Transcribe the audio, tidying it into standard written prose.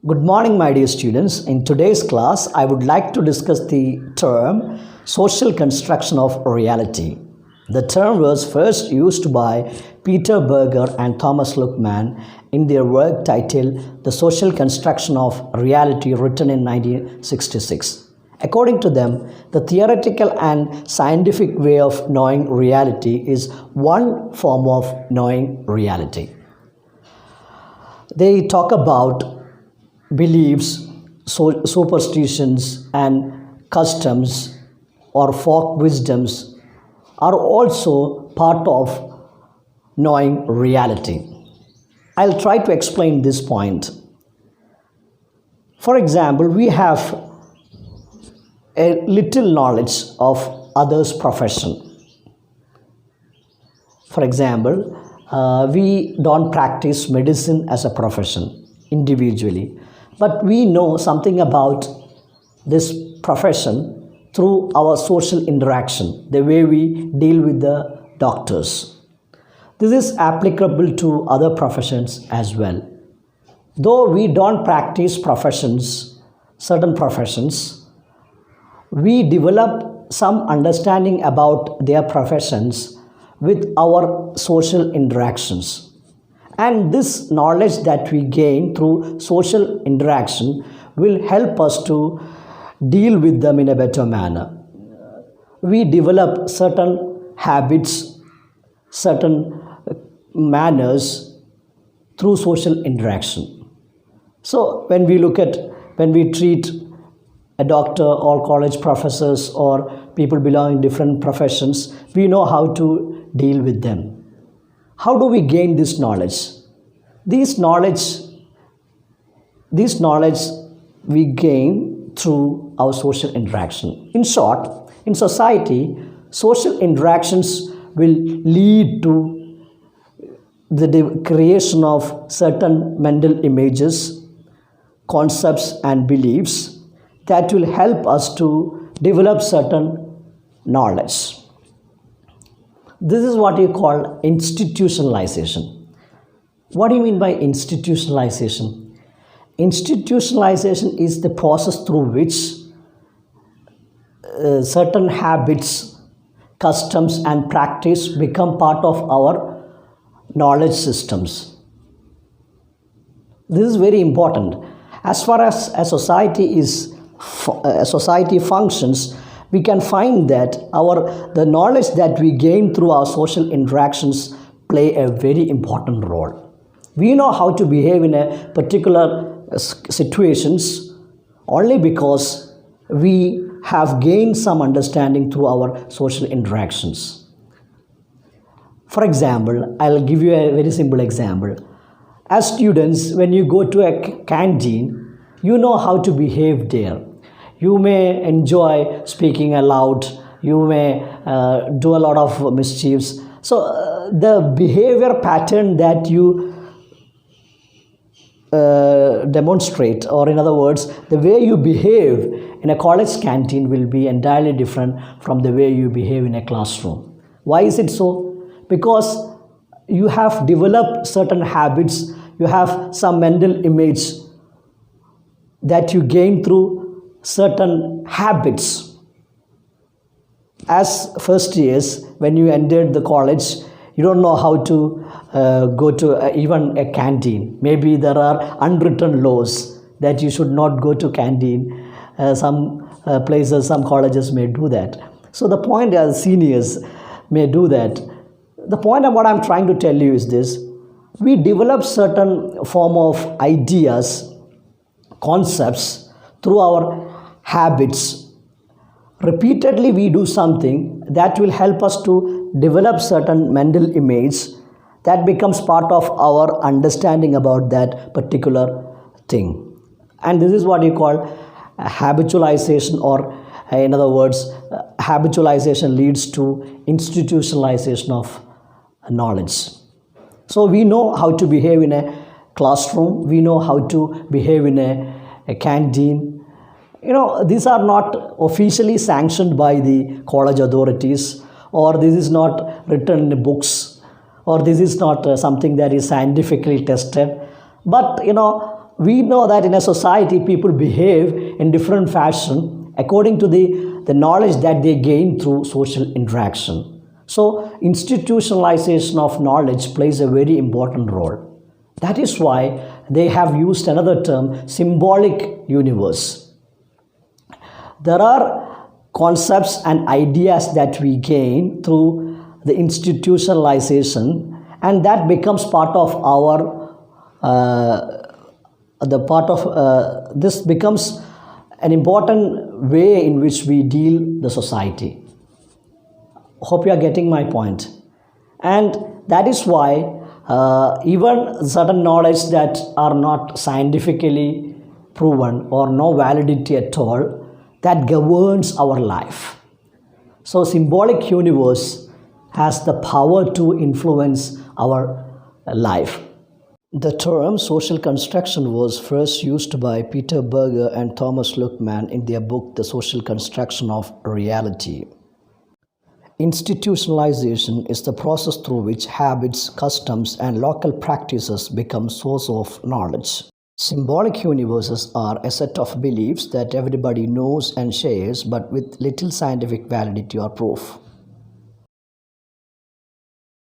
Good morning, my dear students. In today's class, I would like to discuss the term social construction of reality. The term was first used by Peter Berger and Thomas Luckmann in their work titled The Social Construction of Reality, written in 1966. According to them, the theoretical and scientific way of knowing reality is one form of knowing reality. They talk about beliefs, superstitions, and customs or folk wisdoms are also part of knowing reality. I'll try to explain this point. For example, we have a little knowledge of others' profession. For example, we don't practice medicine as a profession individually, but we know something about this profession through our social interaction, the way we deal with the doctors. This is applicable to other professions as well. Though we don't practice certain professions, we develop some understanding about their professions with our social interactions. And this knowledge that we gain through social interaction will help us to deal with them in a better manner. We develop certain habits, certain manners through social interaction. So when we treat a doctor or college professors or people belonging to different professions, we know how to deal with them. How do we gain this knowledge? This knowledge we gain through our social interaction. In short, in society, social interactions will lead to the creation of certain mental images, concepts, and beliefs that will help us to develop certain knowledge. This is what you call institutionalization. What do you mean by institutionalization? Institutionalization is the process through which certain habits, customs, and practice become part of our knowledge systems. This is very important. As far as a society functions, we can find that the knowledge that we gain through our social interactions play a very important role. We know how to behave in a particular situations only because we have gained some understanding through our social interactions. For example, I'll give you a very simple example. As students, when you go to a canteen, you know how to behave there. You may enjoy speaking aloud. You may do a lot of mischiefs. So the behavior pattern that you demonstrate, or in other words, the way you behave in a college canteen will be entirely different from the way you behave in a classroom. Why is it so? Because you have developed certain habits. You have some mental image that you gain through certain habits. As first years, when you entered the college, you don't know how to go to even a canteen. Maybe there are unwritten laws that you should not go to canteen. Some places, some colleges may do that. So the point as seniors may do that. The point of what I'm trying to tell you is this: we develop certain form of ideas, concepts through our habits. Repeatedly we do something that will help us to develop certain mental image that becomes part of our understanding about that particular thing. And this is what you call habitualization, or in other words, habitualization leads to institutionalization of knowledge. So we know how to behave in a classroom. We know how to behave in a canteen. These are not officially sanctioned by the college authorities, or this is not written in books, or this is not something that is scientifically tested. But we know that in a society people behave in different fashion according to the knowledge that they gain through social interaction. So institutionalization of knowledge plays a very important role. That is why they have used another term, symbolic universe. There are concepts and ideas that we gain through the institutionalization, and that becomes part of our this becomes an important way in which we deal the society. Hope you are getting my point. And that is why even certain knowledge that are not scientifically proven or no validity at all, that governs our life. So symbolic universe has the power to influence our life. The term social construction was first used by Peter Berger and Thomas Luckman in their book The Social Construction of Reality. Institutionalization is the process through which habits, customs, and local practices become source of knowledge. Symbolic universes are a set of beliefs that everybody knows and shares, but with little scientific validity or proof.